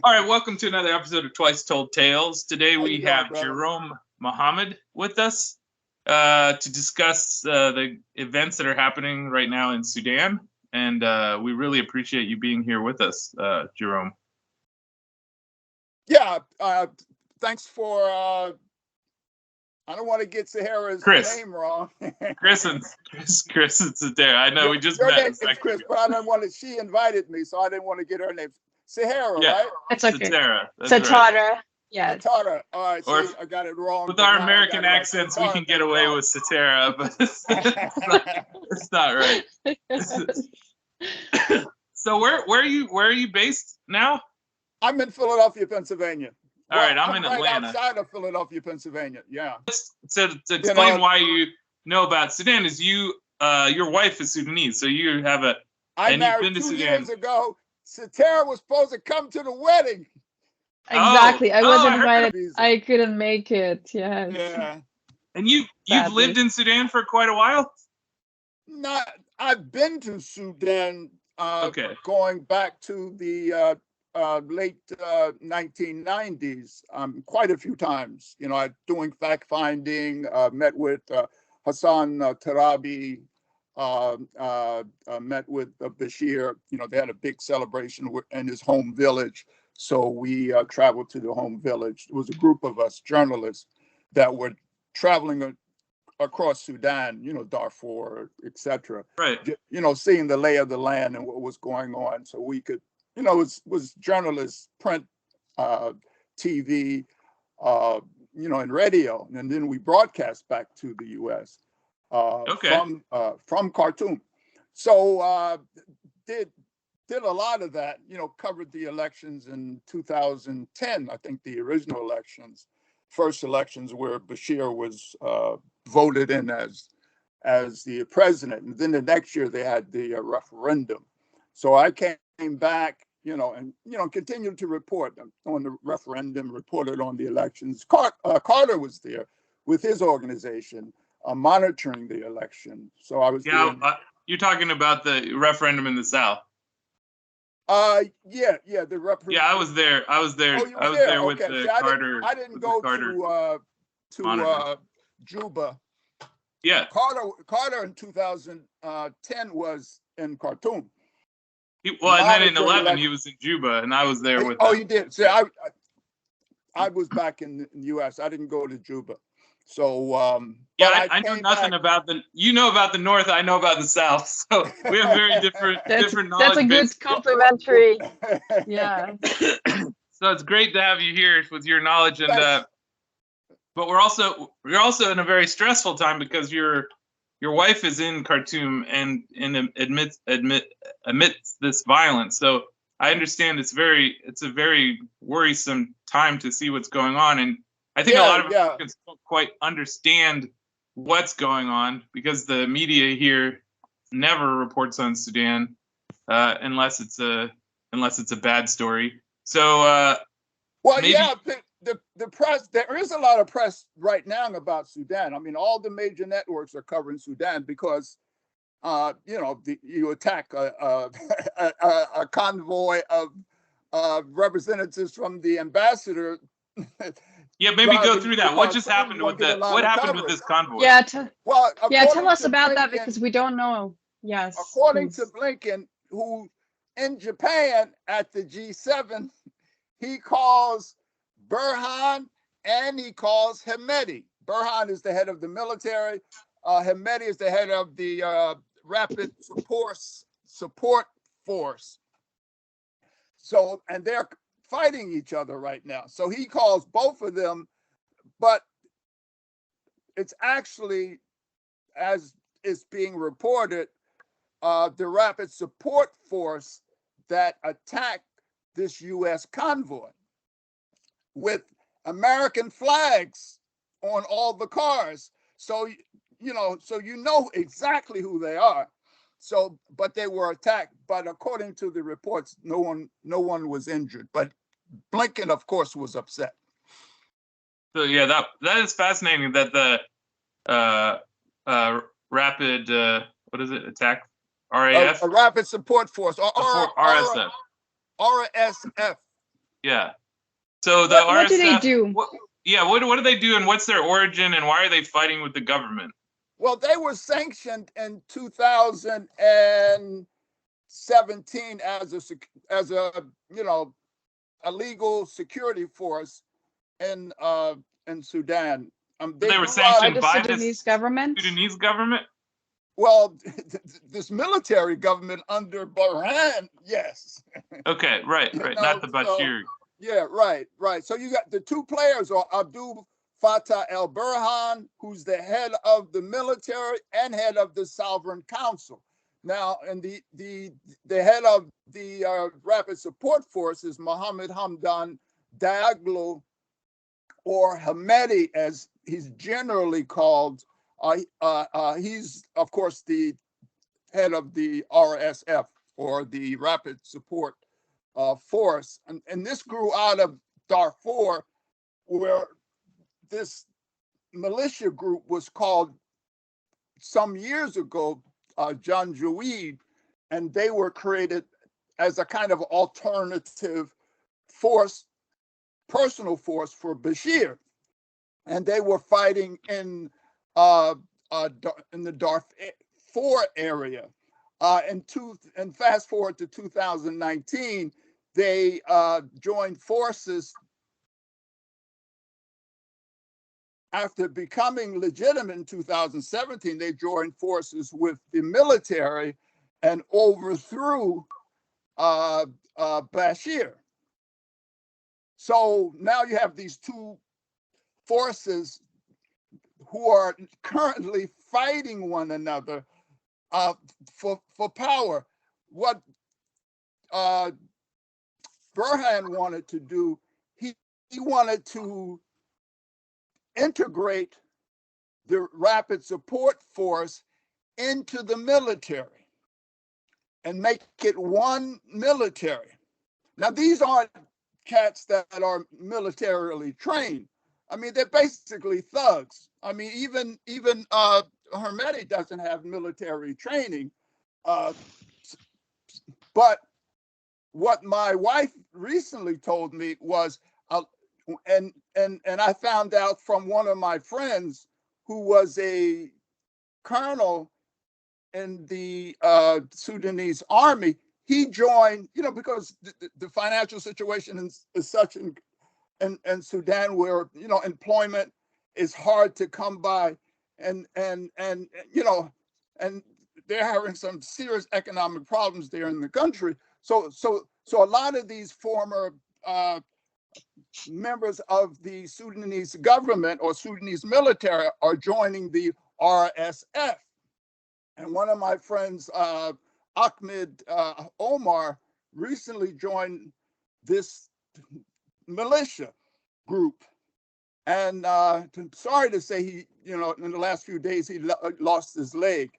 All right, welcome to another episode of Twice Told Tales. Today we have Jehron Muhammad with us to discuss the events that are happening right now in Sudan, and we really appreciate you being here with us, Jehron. Yeah, thanks for. I don't want to get Sahara's name wrong. Chris and Sahara. I know we just your met. Name is Chris, but I don't want to. She invited me, so I didn't want to get her name. Sahara, right? It's okay. Satara. Satara. Yeah. Satara. All right, see, I got it wrong. With our American accents, we can get away with Satara, but it's not right. So where are you based now? I'm in Philadelphia, Pennsylvania. All right, I'm in Atlanta. Right outside of Philadelphia, Pennsylvania. Yeah. So to explain why you know about Sudan is your wife is Sudanese, so you have a. I married 2 years ago. Satara was supposed to come to the wedding. Exactly. I wasn't invited. I couldn't make it. Yes. Yeah. And you've lived in Sudan for quite a while? I've been to Sudan going back to the late 1990s, quite a few times. You know, doing fact finding, met with Hassan Tarabi, met with Bashir. You know, they had a big celebration in his home village. So we traveled to the home village. It was a group of us journalists that were traveling across Sudan, you know, Darfur, etc. Right. You know, seeing the lay of the land and what was going on, so we could, you know, it was journalists, print, TV, you know, and radio, and then we broadcast back to the U.S. From Khartoum. So did a lot of that, you know, covered the elections in 2010, I think the original elections, first elections where Bashir was voted in as the president. And then the next year they had the referendum. So I came back, you know, and, you know, continued to report on the referendum, reported on the elections. Carter was there with his organization monitoring the election. So I was there. You're talking about the referendum in the South. Yeah, the referendum. Yeah, I was there. Oh, you were there with okay. the Carter. I didn't go to Juba. Yeah. Carter in 2010 was in Khartoum. And then in 11 he was in Juba, and I was there with. Oh, you did. See, I was back in the U.S. I didn't go to Juba. So I know nothing about you know about the North, I know about the South, so we have very different knowledge. That's a good complimentary. Yeah. So it's great to have you here with your knowledge, and but you're also in a very stressful time because your wife is in Khartoum and amidst this violence. So I understand it's a very worrisome time to see what's going on, and I think a lot of Americans don't quite understand what's going on because the media here never reports on Sudan unless it's a bad story. So the press, there is a lot of press right now about Sudan. I mean, all the major networks are covering Sudan because you know, you attack a convoy of representatives from the ambassador. Yeah, maybe go through that. What just happened with what happened with this convoy? Yeah, tell us about that because we don't know. Yes. According to Blinken, who in Japan at the G7, he calls Burhan and he calls Hemedti. Burhan is the head of the military. Hemedti is the head of the Rapid Support Force. So, and they're fighting each other right now. So he calls both of them, but it's actually, as is being reported, the Rapid Support Force that attacked this U.S. convoy with American flags on all the cars. So, you know exactly who they are. So, but they were attacked. But according to the reports, no one was injured. But Blinken, of course, was upset. So yeah, that is fascinating that the rapid what is it, attack RAF? A rapid support force, or RSF. RSF. Yeah. So the what do they do? What do they do, and what's their origin, and why are they fighting with the government? Well, they were sanctioned in 2017 as a a legal security force in Sudan. They were sanctioned by the Sudanese government. Sudanese government. Well, this military government under Burhan, yes. Okay, right, not the Bashir. Yeah, right. So you got the two players are Abdul Fattah al-Burhan, who's the head of the military and head of the Sovereign Council. Now, and the head of the Rapid Support Force is Mohammed Hamdan Daglo, or Hamedi, as he's generally called. He's, of course, the head of the RSF, or the Rapid Support Force. And this grew out of Darfur, where this militia group was called some years ago Janjaweed, and they were created as a kind of alternative force, personal force for Bashir. And they were fighting in the Darfur area. And fast forward to 2019, they joined forces. After becoming legitimate in 2017, they joined forces with the military and overthrew Bashir. So now you have these two forces who are currently fighting one another for power. What Burhan wanted to do, he wanted to integrate the Rapid Support Force into the military and make it one military. Now, these aren't cats that are militarily trained. I mean, they're basically thugs. I mean, even Hermeti doesn't have military training. But what my wife recently told me was, and I found out from one of my friends who was a colonel in the Sudanese army. He joined, because the financial situation is such in Sudan, where employment is hard to come by, and they're having some serious economic problems there in the country. So a lot of these former members of the Sudanese government or Sudanese military are joining the RSF. And one of my friends, Ahmed Omar, recently joined this militia group. And sorry to say, he, in the last few days, he lost his leg,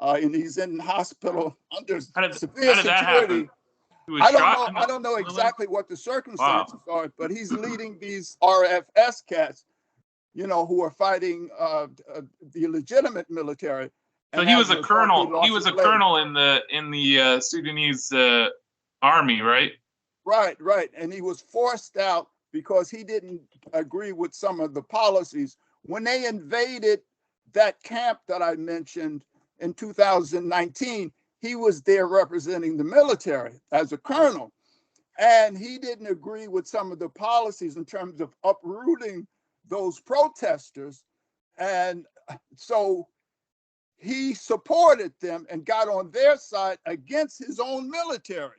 and he's in hospital under severe security. I don't know exactly what the circumstances are, but he's leading these RFS cats, who are fighting the legitimate military. So he was a colonel. He was a colonel in the Sudanese army, right? Right. And he was forced out because he didn't agree with some of the policies. When they invaded that camp that I mentioned in 2019, he was there representing the military as a colonel. And he didn't agree with some of the policies in terms of uprooting those protesters. And so he supported them and got on their side against his own military.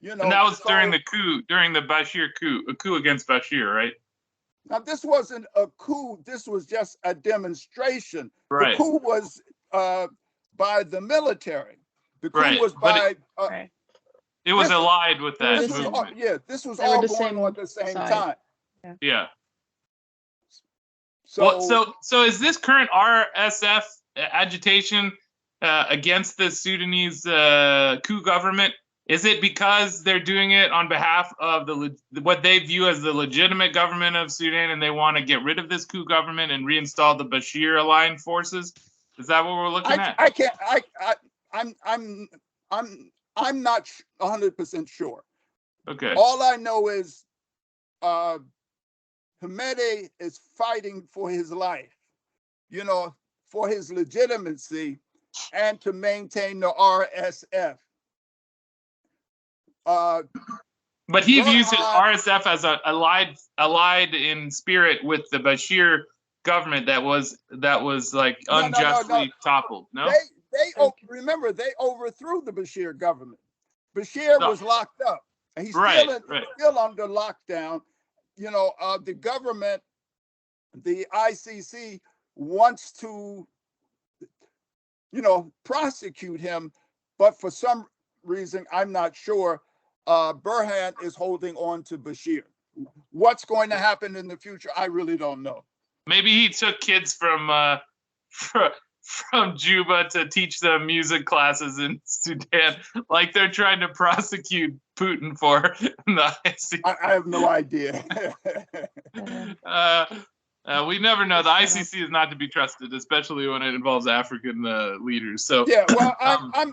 And that was during the coup, during the Bashir coup, a coup against Bashir, right? Now, this wasn't a coup. This was just a demonstration. Right. The coup was by the military. The coup was by... It was allied with that movement. This was all going on at the same time. Yeah. So is this current RSF agitation against the Sudanese coup government, is it because they're doing it on behalf of what they view as the legitimate government of Sudan, and they want to get rid of this coup government and reinstall the Bashir-aligned forces? Is that what we're looking at? I'm not 100% sure. Okay. All I know is Hamedi is fighting for his life, for his legitimacy and to maintain the RSF. But he views his RSF as allied in spirit with the Bashir government that was like unjustly toppled. No, remember they overthrew the Bashir government. Bashir was locked up, and he's still under lockdown. The government, the ICC wants to, prosecute him, but for some reason, I'm not sure, Burhan is holding on to Bashir. What's going to happen in the future, I really don't know. Maybe he took kids from Juba to teach them music classes in Sudan, like they're trying to prosecute Putin for the ICC. I have no idea. We never know. The ICC is not to be trusted, especially when it involves African leaders. So yeah, well,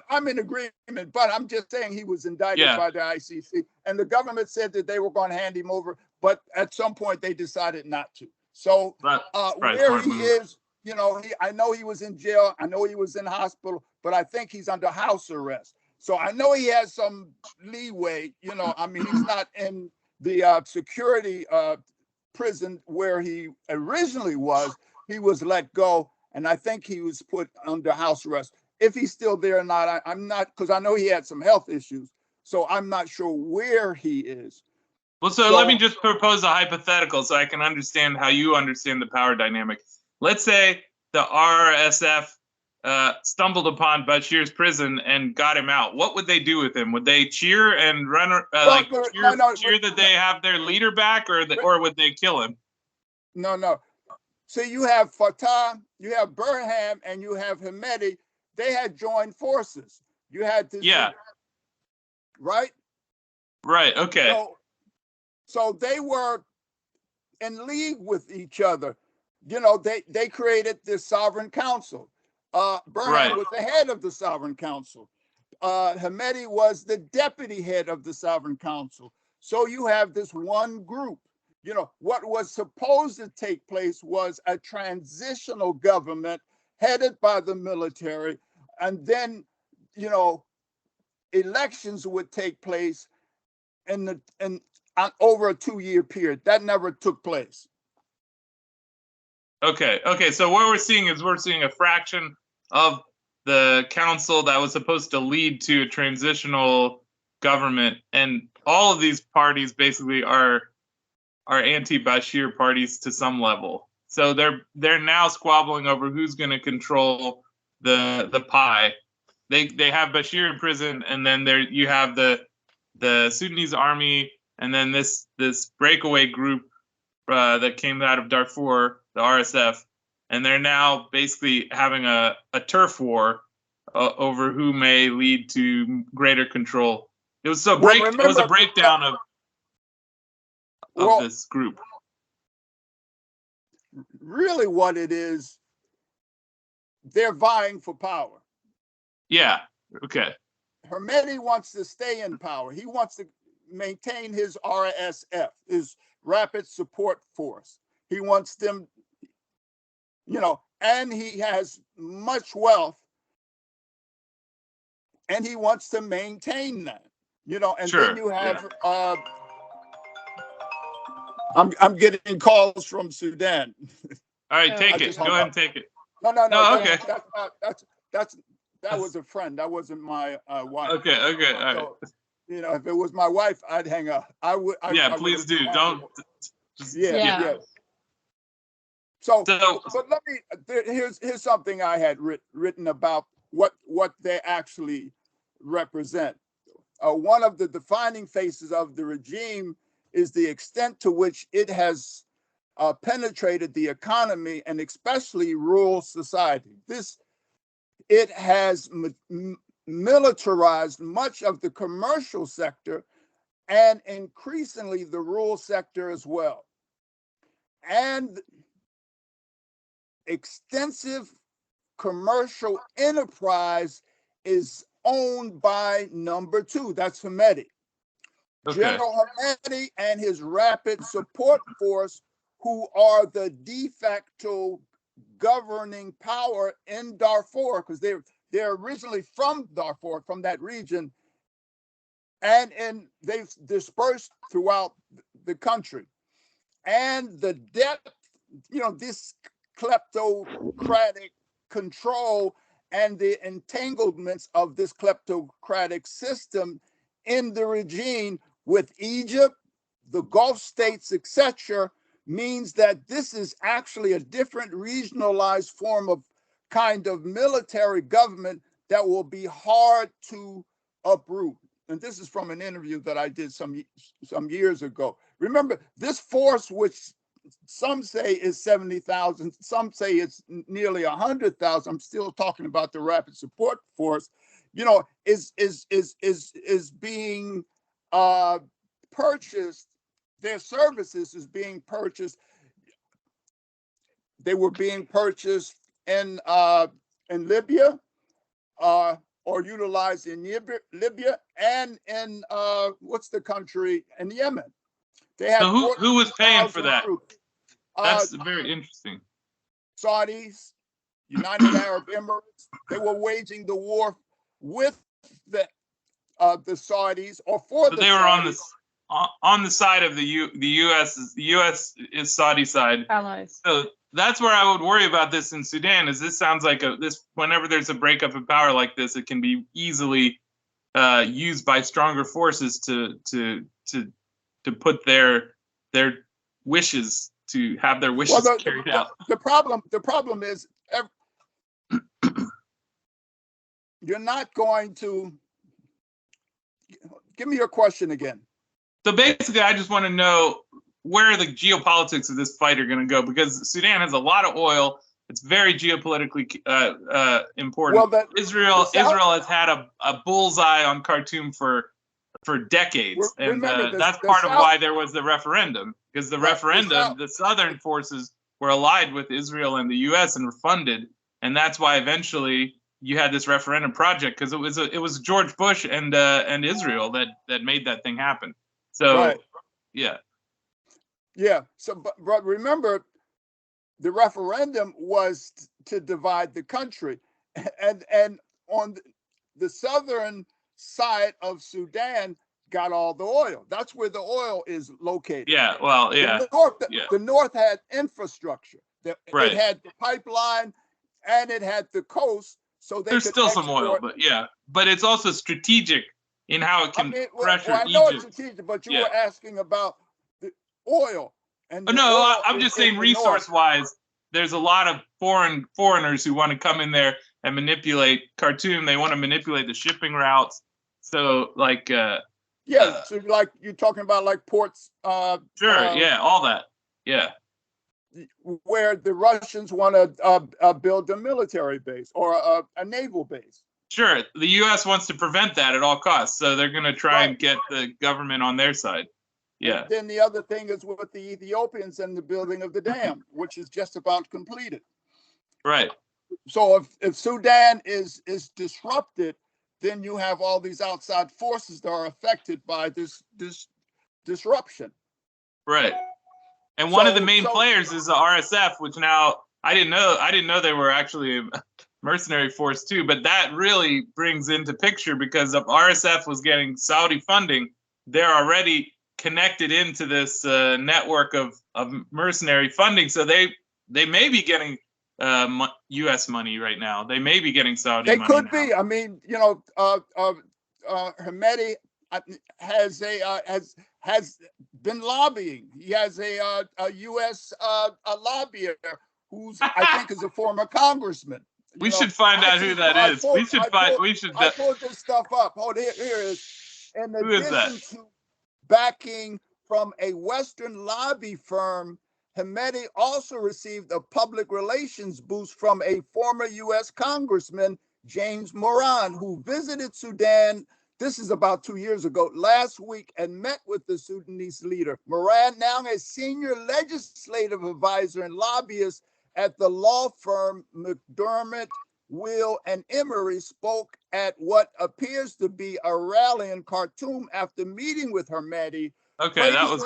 I'm in agreement, but I'm just saying he was indicted by the ICC, and the government said that they were going to hand him over, but at some point they decided not to. So where he is, I know he was in jail, I know he was in hospital, but I think he's under house arrest. So I know he has some leeway. He's not in the security prison where he originally was. He was let go, and I think he was put under house arrest. If he's still there or not, I'm not, because I know he had some health issues, so I'm not sure where he is. Well, so let me just propose a hypothetical so I can understand how you understand the power dynamic. Let's say the RSF stumbled upon Bashir's prison and got him out. What would they do with him? Would they cheer and run, cheer that they have their leader back, or would they kill him? No. So you have Fatah, you have Burhan, and you have Hamedi. They had joined forces. You had this. Yeah. Right? Right, okay. So they were in league with each other. They created this sovereign council. Burhan was the head of the sovereign council. Hamedi was the deputy head of the sovereign council. So you have this one group. What was supposed to take place was a transitional government headed by the military, and then, elections would take place in over a 2-year period. That never took place. Okay. So what we're seeing is a fraction of the council that was supposed to lead to a transitional government, and all of these parties basically are anti-Bashir parties to some level. So they're now squabbling over who's going to control the pie. They have Bashir in prison, and then you have the Sudanese army, and then this breakaway group that came out of Darfur, the RSF, and they're now basically having a turf war over who may lead to greater control. It was a breakdown of this group. Really, what it is, they're vying for power. Yeah. Okay. Hamedi wants to stay in power. He wants to maintain his RSF, his Rapid Support Force. He wants them, and he has much wealth, and he wants to maintain that, and sure. Then you have, I'm getting calls from Sudan. All right, take it. Go ahead and take it. No. Okay. That was a friend. That wasn't my wife. Okay. All right. So, if it was my wife, I'd hang up. Please do. Don't. Yeah. So, but let me. Here's something I had written about what they actually represent. One of the defining faces of the regime is the extent to which it has penetrated the economy and especially rural society. It has militarized much of the commercial sector and increasingly the rural sector as well. And extensive commercial enterprise is owned by number two, that's Hamedi. Okay. General Hamadi and his rapid support force, who are the de facto governing power in Darfur, because they're originally from Darfur, from that region, and they've dispersed throughout the country. And the depth, this kleptocratic control and the entanglements of this kleptocratic system in the regime with Egypt, the Gulf states, etc., means that this is actually a different regionalized form of kind of military government that will be hard to uproot. And this is from an interview that I did some years ago. Remember, this force, which some say is 70,000, some say it's nearly 100,000. I'm still talking about the rapid support force. Is being purchased. Their services is being purchased. They were being purchased in Libya, or utilized in Libya, and in what's the country in Yemen. They had so who was paying for that? That's very interesting. Saudis, United Arab Emirates. They were waging the war with the Saudis, or for the. They were Saudis. on the side of the U.S. The U.S. is Saudi side. Allies. So that's where I would worry about this in Sudan. Is this sounds like whenever there's a breakup of power like this, it can be easily used by stronger forces to put their wishes, to have their wishes carried out. The problem is you're not going to. Give me your question again. So basically, I just want to know where the geopolitics of this fight are going to go, because Sudan has a lot of oil. It's very geopolitically important. Well, Israel has had a bullseye on Khartoum for decades, and that's part of why there was the referendum, because the referendum, the southern forces were allied with Israel and the U.S. and were funded, and that's why eventually you had this referendum project, because it was George Bush and Israel that made that thing happen. So, right. Yeah. So, but remember, the referendum was to divide the country, and on the southern side of Sudan got all the oil. That's where the oil is located. Yeah. Well, yeah. The north had infrastructure. Right. It had the pipeline, and it had the coast. So there's still some oil, but it's also strategic in how it can pressure Egypt. I know it's strategic, but you were asking about the oil. And I'm just saying, resource-wise, there's a lot of foreigners who want to come in there and manipulate Khartoum. They want to manipulate the shipping routes. So, like, so like you're talking about, like ports. Sure, all that, where the Russians want to build a military base or a naval base. Sure, the U.S. wants to prevent that at all costs, so they're going to try and get the government on their side. Yeah. And then the other thing is with the Ethiopians and the building of the dam, which is just about completed. Right. So if Sudan is disrupted, then you have all these outside forces that are affected by this disruption. Right. And one of the main players is the RSF, which now I didn't know they were actually a mercenary force too, but that really brings into picture, because if RSF was getting Saudi funding, they're already connected into this network of mercenary funding. So they may be getting U.S. money right now. They may be getting Saudi money. They could be. I mean, Hamadi has been lobbying. He has a U.S. lobbyer who's, I think, is a former congressman. We should find out who that is. I pulled this stuff up. Hold here it is. In addition to backing from a Western lobby firm, Hamadi also received a public relations boost from a former U.S. Congressman, James Moran, who visited Sudan. This is about 2 years ago, last week, and met with the Sudanese leader. Moran, now a senior legislative advisor and lobbyist at the law firm McDermott, Will, and Emery spoke at what appears to be a rally in Khartoum after meeting with Hemedti, Okay, that was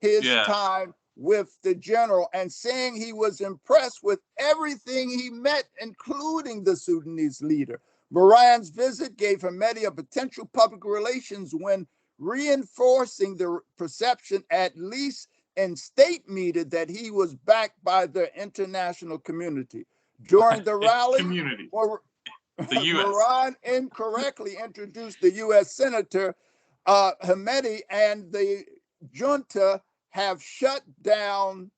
his time with the general and saying he was impressed with everything he met, including the Sudanese leader. Moran's visit gave Hemedti a potential public relations win, reinforcing the perception, at least in state media, that he was backed by the international community. During the rally, the US. Moran incorrectly introduced the U.S. Senator Hemedti, and the junta have shut down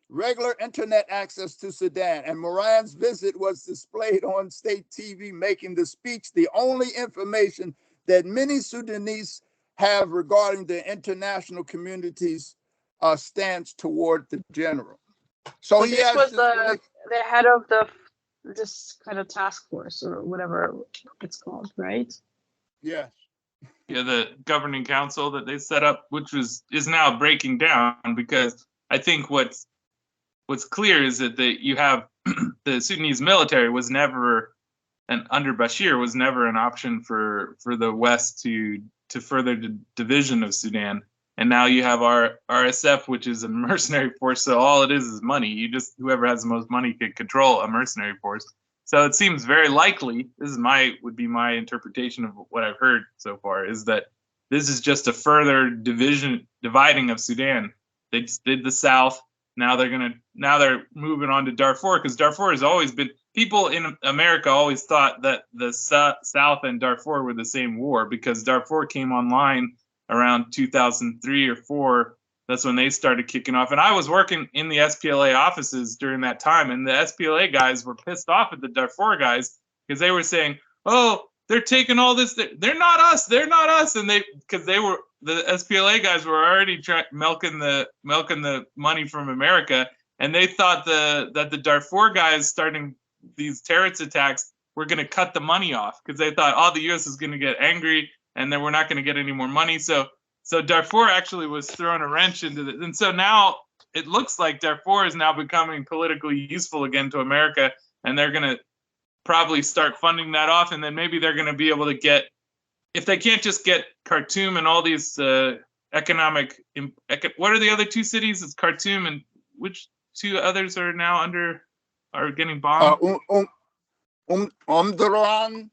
regular internet access to Sudan. And Moran's visit was displayed on state TV, making the speech the only information that many Sudanese have regarding the international community's stance toward the general. So he this was the head of this kind of task force or whatever it's called, right? Yes. Yeah, the governing council that they set up, which is now breaking down, because I think what's clear is that you have the Sudanese military was never, and under Bashir was never an option for the West to further the division of Sudan. And now you have our RSF, which is a mercenary force. So all it is money. Whoever has the most money can control a mercenary force. So it seems very likely, would be my interpretation of what I've heard so far, is that this is just a further dividing of Sudan. They did the South. Now they're moving on to Darfur, because Darfur has always been, people in America always thought that the South and Darfur were the same war, because Darfur came online around 2003 or 4. That's when they started kicking off. And I was working in the SPLA offices during that time, and the SPLA guys were pissed off at the Darfur guys because they were saying, "Oh, they're taking all this. They're not us. They're not us." And the SPLA guys were already milking the money from America, and they thought that the Darfur guys starting these terrorist attacks were going to cut the money off, because they thought, the U.S. is going to get angry, and then we're not going to get any more money. So Darfur actually was throwing a wrench into it. And so now it looks like Darfur is now becoming politically useful again to America, and they're going to probably start funding that off. And then maybe they're going to be able to get, if they can't just get Khartoum and all these what are the other two cities? It's Khartoum, and which two others are getting bombed? Omdurman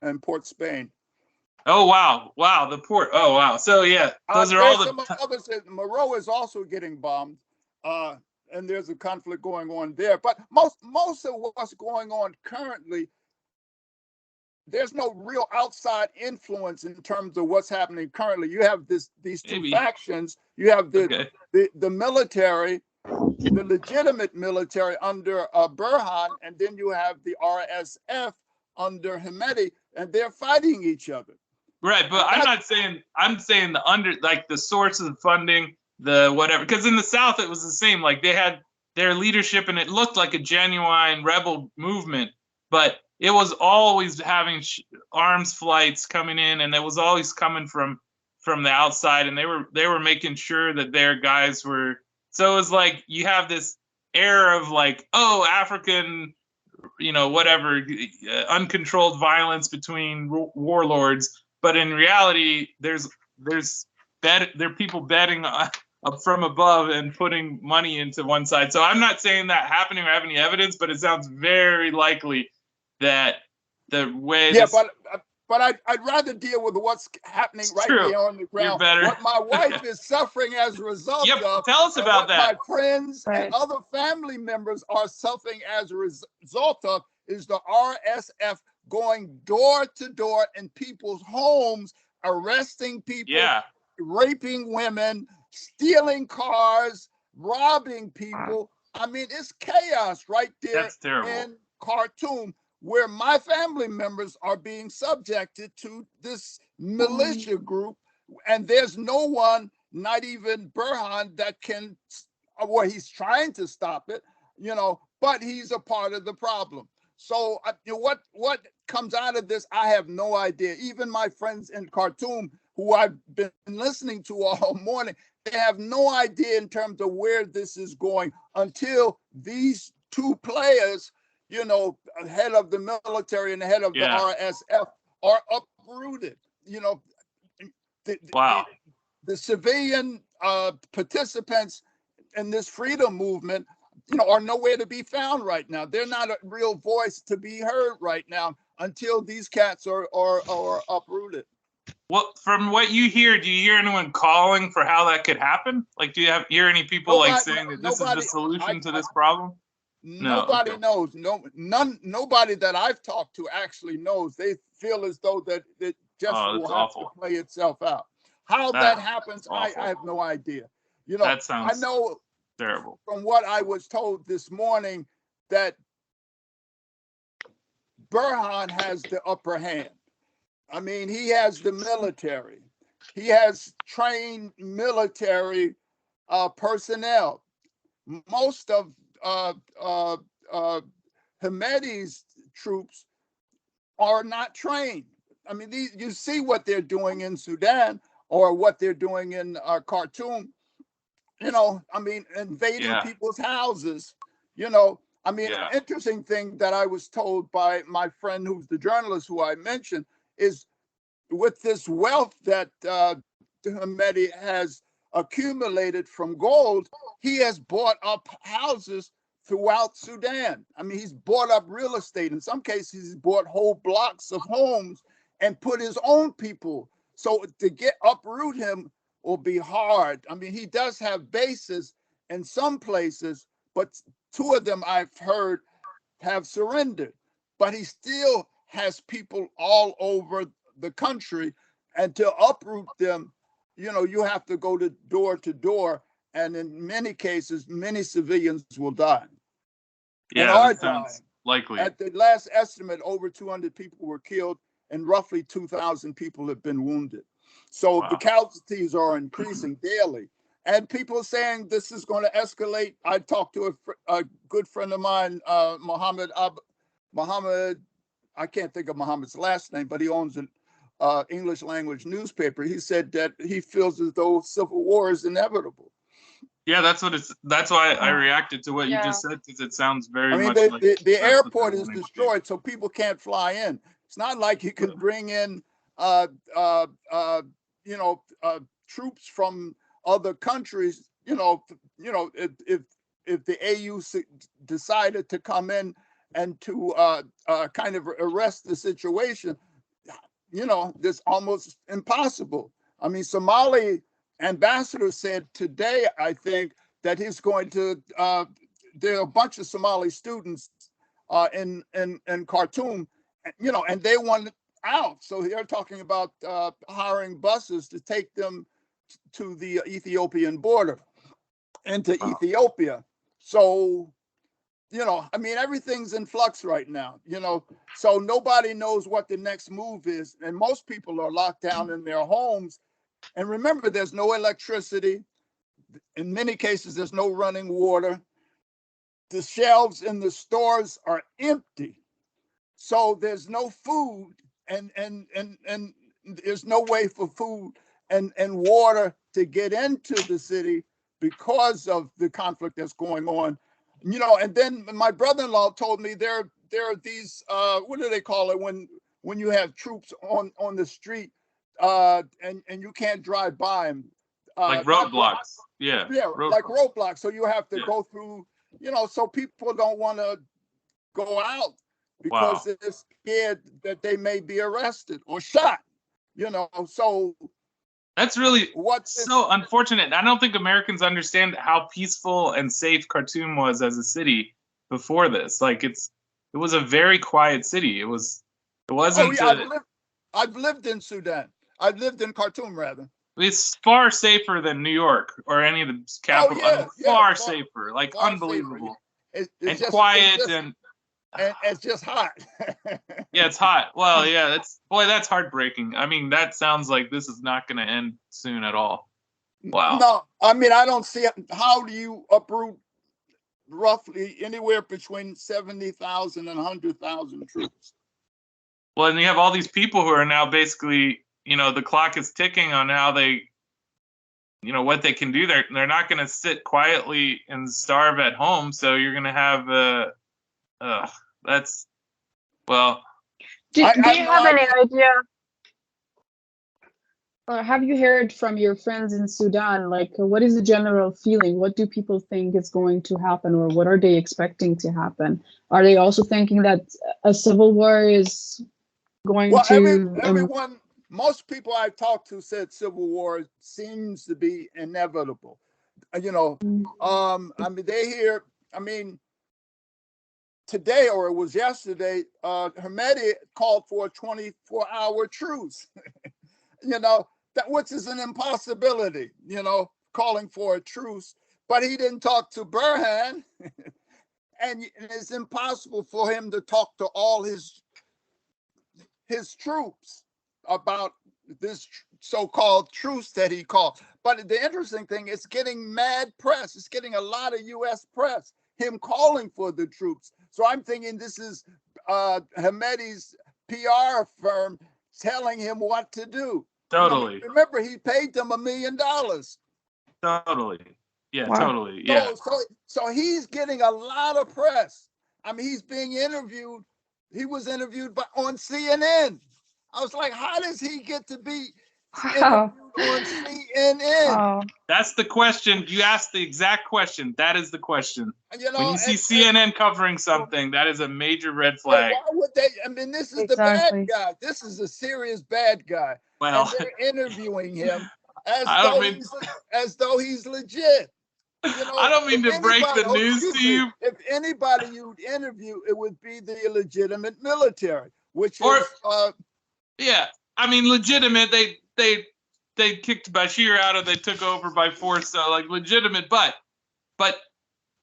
and Port Spain. Oh wow, the port. Oh wow. So yeah, those are all the. Some others. Moreau is also getting bombed, and there's a conflict going on there. But most of what's going on currently, there's no real outside influence in terms of what's happening currently. You have these two factions. You have the military, the legitimate military under Burhan, and then you have the RSF under Hemedti, and they're fighting each other. Right, but I'm saying the sources of funding, the whatever, because in the South it was the same. Like they had their leadership, and it looked like a genuine rebel movement, but it was always having arms flights coming in, and it was always coming from the outside, and they were making sure that their guys were. So it was like you have this air of like, African, whatever, uncontrolled violence between warlords. But in reality, there are people betting up from above and putting money into one side. So I'm not saying that happening or have any evidence, but it sounds very likely that the way. Yeah, but I'd rather deal with what's happening here on the ground. What my wife is suffering as a result of. Tell us about that. My friends and other family members are suffering as a result of is the RSF going door to door in people's homes, arresting people, raping women, stealing cars, robbing people. I mean, it's chaos right there in Khartoum, where my family members are being subjected to this militia group, and there's no one, not even Burhan, that can, he's trying to stop it, but he's a part of the problem. So what comes out of this, I have no idea. Even my friends in Khartoum, who I've been listening to all morning, they have no idea in terms of where this is going until these two players, you know, head of the military and the head of the RSF, are uprooted. You know, Wow. the civilian participants in this freedom movement, you know, are nowhere to be found right now. They're not a real voice to be heard right now until these cats are uprooted. Well, from what you hear, do you hear anyone calling for how that could happen? Like, do you hear any people like saying that this is the solution to this problem? Nobody knows. Nobody that I've talked to actually knows. They feel as though that it just will have to play itself out. How that happens, I have no idea. You know, that sounds I know terrible. From what I was told this morning, that Burhan has the upper hand. I mean, he has the military. He has trained military personnel. Most of Hemedi's troops are not trained. I mean, you see what they're doing in Sudan or what they're doing in Khartoum. You know, I mean, invading people's houses. You know, I mean, an interesting thing that I was told by my friend who's the journalist who I mentioned is, with this wealth that Hemedi has accumulated from gold, he has bought up houses throughout Sudan. I mean, he's bought up real estate. In some cases, he's bought whole blocks of homes and put his own people. So to uproot him will be hard. I mean, he does have bases in some places, but two of them I've heard have surrendered. But he still has people all over the country, and to uproot them, you know, you have to go to door, and in many cases, many civilians will die. Yeah, that sounds likely. At the last estimate, over 200 people were killed, and roughly 2,000 people have been wounded. So the casualties are increasing daily, and people are saying this is going to escalate. I talked to a good friend of mine, Muhammad. I can't think of Muhammad's last name, but he owns an English language newspaper. He said that he feels as though civil war is inevitable. Yeah, that's why I reacted to what you just said, because it sounds very much like the airport is destroyed, so people can't fly in. It's not like you can bring in troops from other countries. If the AU decided to come in and to kind of arrest the situation, this almost impossible. I mean, Somali ambassador said today, I think, that he's going to, there are a bunch of Somali students in Khartoum, and they want out. So they're talking about hiring buses to take them to the Ethiopian border, into Ethiopia. So, I mean, everything's in flux right now, so nobody knows what the next move is. And most people are locked down in their homes. And remember, there's no electricity. In many cases, there's no running water. The shelves in the stores are empty. So there's no food, and there's no way for food and water to get into the city because of the conflict that's going on. And then my brother-in-law told me there are these what do they call it when you have troops on the street and you can't drive by them, like roadblocks. Like roadblocks. So you have to go through, so people don't want to go out because they're scared that they may be arrested or shot. So that's really so unfortunate. I don't think Americans understand how peaceful and safe Khartoum was as a city before this. Like it was a very quiet city. It wasn't. Oh yeah, I've lived in Sudan. I've lived in Khartoum, rather. It's far safer than New York or any of the capital. Far safer, like far unbelievable, safer. It's just, quiet and it's just hot. Yeah, it's hot. Well, yeah, that's heartbreaking. I mean, that sounds like this is not going to end soon at all. Wow. No, I mean, I don't see it. How do you uproot roughly anywhere between 70,000 and 100,000 troops? Well, and you have all these people who are now basically, the clock is ticking on how they you know, what they can do. They're not going to sit quietly and starve at home. So you're going to have that's, well. Do you have any idea? Or have you heard from your friends in Sudan? Like, what is the general feeling? What do people think is going to happen, or what are they expecting to happen? Are they also thinking that a civil war is going to? Everyone, most people I've talked to said civil war seems to be inevitable. You know, I mean, they hear. I mean, today, or it was yesterday, Hemedti called for a 24-hour truce. You know, that which is an impossibility, you know, calling for a truce. But he didn't talk to Burhan, and it's impossible for him to talk to all his troops about this so-called truce that he called. But the interesting thing, it's getting mad press. It's getting a lot of U.S. press, him calling for the troops. So I'm thinking this is Hemedti's PR firm telling him what to do. Totally. You know, remember, he paid them $1 million. Totally. Yeah, Wow. totally. Yeah. So he's getting a lot of press. I mean, he's being interviewed. He was interviewed on CNN. I was like, how does he get to be interviewed on CNN? Wow. That's the question. You asked the exact question. That is the question. You know, when you see CNN covering something, that is a major red flag. Why would they? I mean, this is the bad guy. This is a serious bad guy. Well, and they're interviewing him as though he's legit. You know, I don't mean to break the news to you. If anybody you'd interview, it would be the illegitimate military, which is yeah. I mean, legitimate. They kicked Bashir out and they took over by force. So like legitimate, but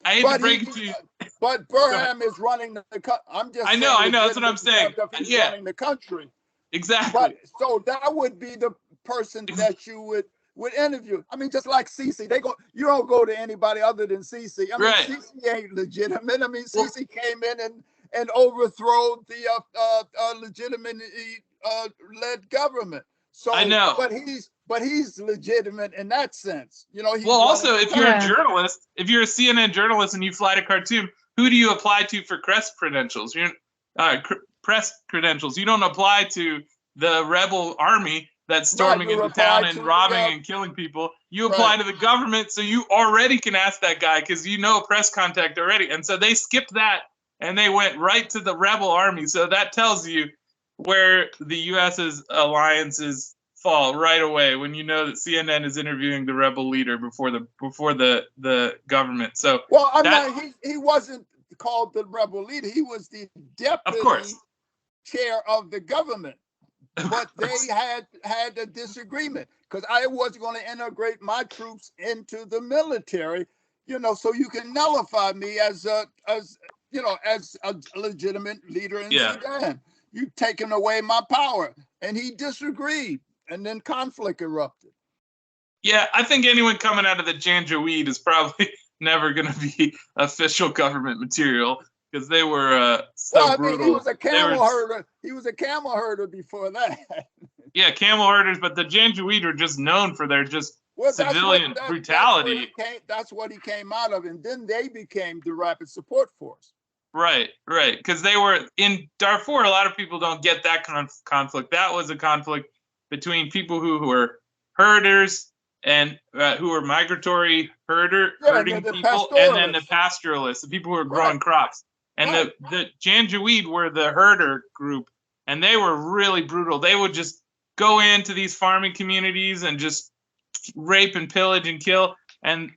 I hate to break it to you. But Burham is running the country. I know. That's what I'm saying. He's running the country. Exactly. But so that would be the person that you would interview. I mean, just like Sisi, you don't go to anybody other than Sisi. I mean, Sisi ain't legitimate. I mean, Sisi came in and overthrew the legitimately led government. So I know. But he's legitimate in that sense. You know. Well, also, if you're a journalist, if you're a CNN journalist and you fly to Khartoum, who do you apply to for press credentials? Press credentials. You don't apply to the rebel army that's storming into town and robbing and killing people. You apply to the government, so you already can ask that guy because you know a press contact already. And so they skipped that and they went right to the rebel army. So that tells you where the U.S.'s alliances fall right away when you know that CNN is interviewing the rebel leader before the government. So he wasn't called the rebel leader. He was the deputy chair of the government. But they had a disagreement because I was going to integrate my troops into the military, you know, so you can nullify me as a legitimate leader in Sudan. You've taken away my power. And he disagreed. And then conflict erupted. Yeah, I think anyone coming out of the Janjaweed is probably never going to be official government material because they were brutal. He was a camel herder. He was a camel herder before that. Yeah, camel herders, but the Janjaweed are just known for their civilian brutality. That's what he came out of, and then they became the Rapid Support Force. Right, because they were in Darfur. A lot of people don't get that conflict. That was a conflict between people who were herders and who were migratory herding people, and then the pastoralists, the people who were growing crops. And the Janjaweed were the herder group, and they were really brutal. They would just go into these farming communities and just rape and pillage and kill. And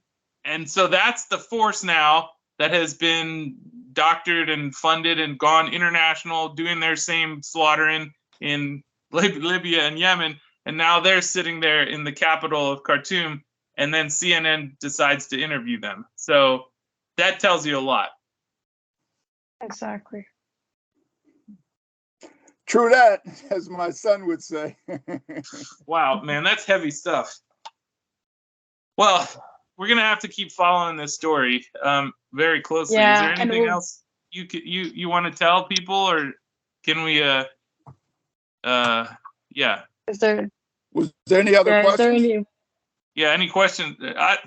so that's the force now that has been doctored and funded and gone international, doing their same slaughtering in Libya and Yemen. And now they're sitting there in the capital of Khartoum, and then CNN decides to interview them. So that tells you a lot. Exactly. True that, as my son would say. Wow, man, that's heavy stuff. Well, we're gonna have to keep following this story very closely. Yeah, is there anything else you want to tell people, or can we? Yeah. Was there any other questions? yeah, any questions?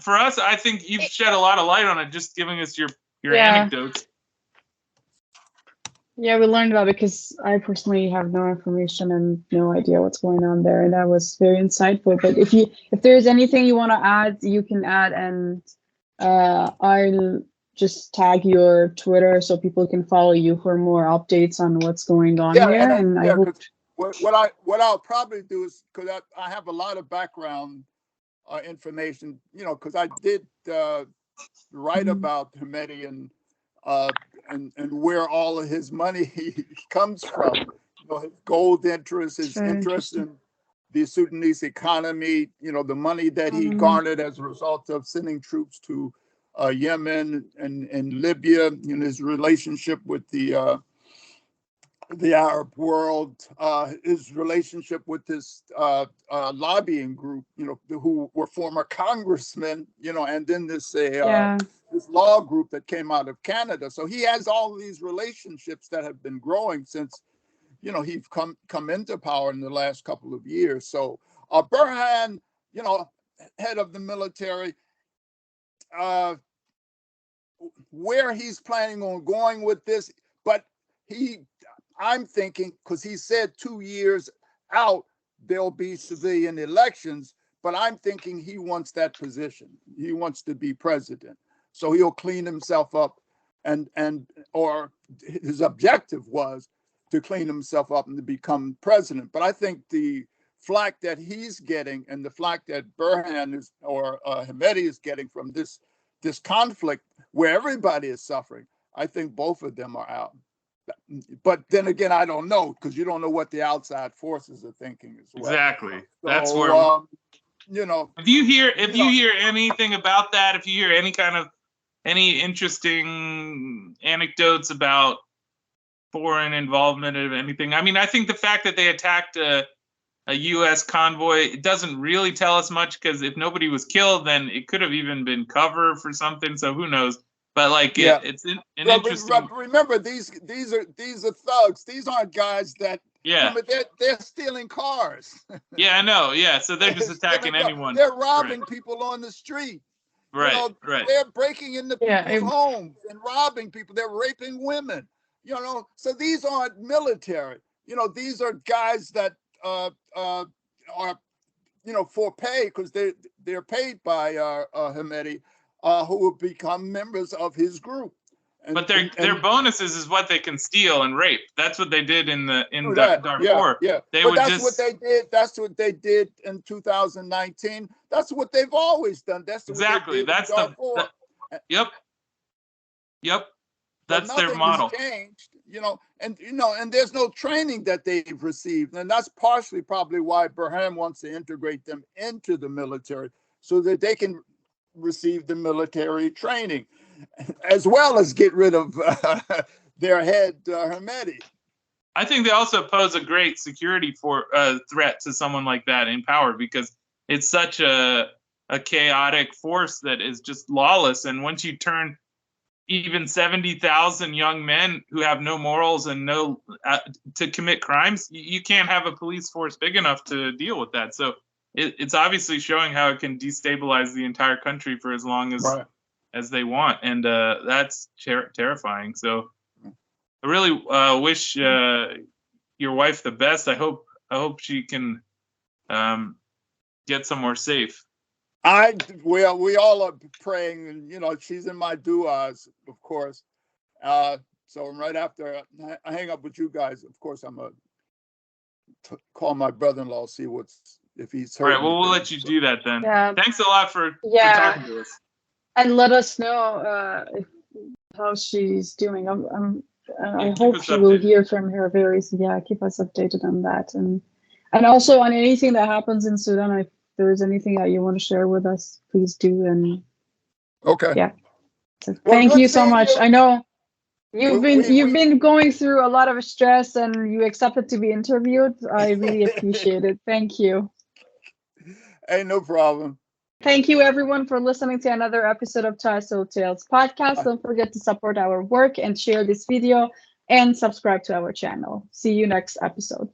For us, I think you've shed a lot of light on it, just giving us your anecdotes. Yeah, we learned about it because I personally have no information and no idea what's going on there, and that was very insightful. But if there's anything you want to add, you can add, and I'll just tag your Twitter so people can follow you for more updates on what's going on here. And I hope what I'll probably do is, because I have a lot of background information, because I did write about Hamedi and where all of his money comes from. His gold interest, his interest in the Sudanese economy, the money that he garnered as a result of sending troops to Yemen and Libya, his relationship with the Arab world, his relationship with this lobbying group, who were former congressmen, and then this law group that came out of Canada. So he has all these relationships that have been growing since, he's come into power in the last couple of years. So Burhan, head of the military, where he's planning on going with this, but I'm thinking, because he said 2 years out, there'll be civilian elections, but I'm thinking he wants that position. He wants to be president. So he'll clean himself up or his objective was to clean himself up and to become president. But I think the flack that he's getting and the flack that Burhan Hamedi is getting from this conflict where everybody is suffering, I think both of them are out. But then again, I don't know, because you don't know what the outside forces are thinking as well. Exactly. So, that's where if you hear anything about that, if you hear any interesting anecdotes about foreign involvement of anything, I mean, I think the fact that they attacked a U.S. convoy, it doesn't really tell us much, because if nobody was killed, then it could have even been cover for something. So who knows? But it's an interesting. Remember, these are thugs. These aren't guys that. Yeah. Remember, they're stealing cars. Yeah, I know. Yeah, so they're just attacking anyone. They're robbing people on the street. Right. They're breaking into people's homes and robbing people. They're raping women. So these aren't military. These are guys that are for pay, because they're paid by Hamedi. Who will become members of his group. But their bonuses is what they can steal and rape. That's what they did in Darfur. Yeah. That's what they did in 2019. That's what they've always done. That's exactly. What they did in Darfur. Yep. That's their model. Has changed, and there's no training that they've received, and that's partially probably why Burhan wants to integrate them into the military, so that they can receive the military training, as well as get rid of their head, Hamedi. I think they also pose a great security threat to someone like that in power, because it's such a chaotic force that is just lawless. And once you turn even 70,000 young men who have no morals and to commit crimes, you can't have a police force big enough to deal with that. So it's obviously showing how it can destabilize the entire country for as long as they want, and that's terrifying. So I really wish your wife the best. I hope she can get somewhere safe. We all are praying, and she's in my du'as, of course. So right after I hang up with you guys, of course, I'm gonna call my brother-in-law, see if he's heard. All right, well, we'll let you do that then. Yeah. Thanks a lot for talking to us. And let us know how she's doing. I hope she will hear from her very soon. Yeah, keep us updated on that, and also on anything that happens in Sudan. If there is anything that you want to share with us, please do. And okay, yeah. So thank you so much. I know you've been going through a lot of stress, and you accepted to be interviewed. I really appreciate it. Thank you. Hey, no problem. Thank you, everyone, for listening to another episode of Tassel Tales podcast. Don't forget to support our work and share this video and subscribe to our channel. See you next episode.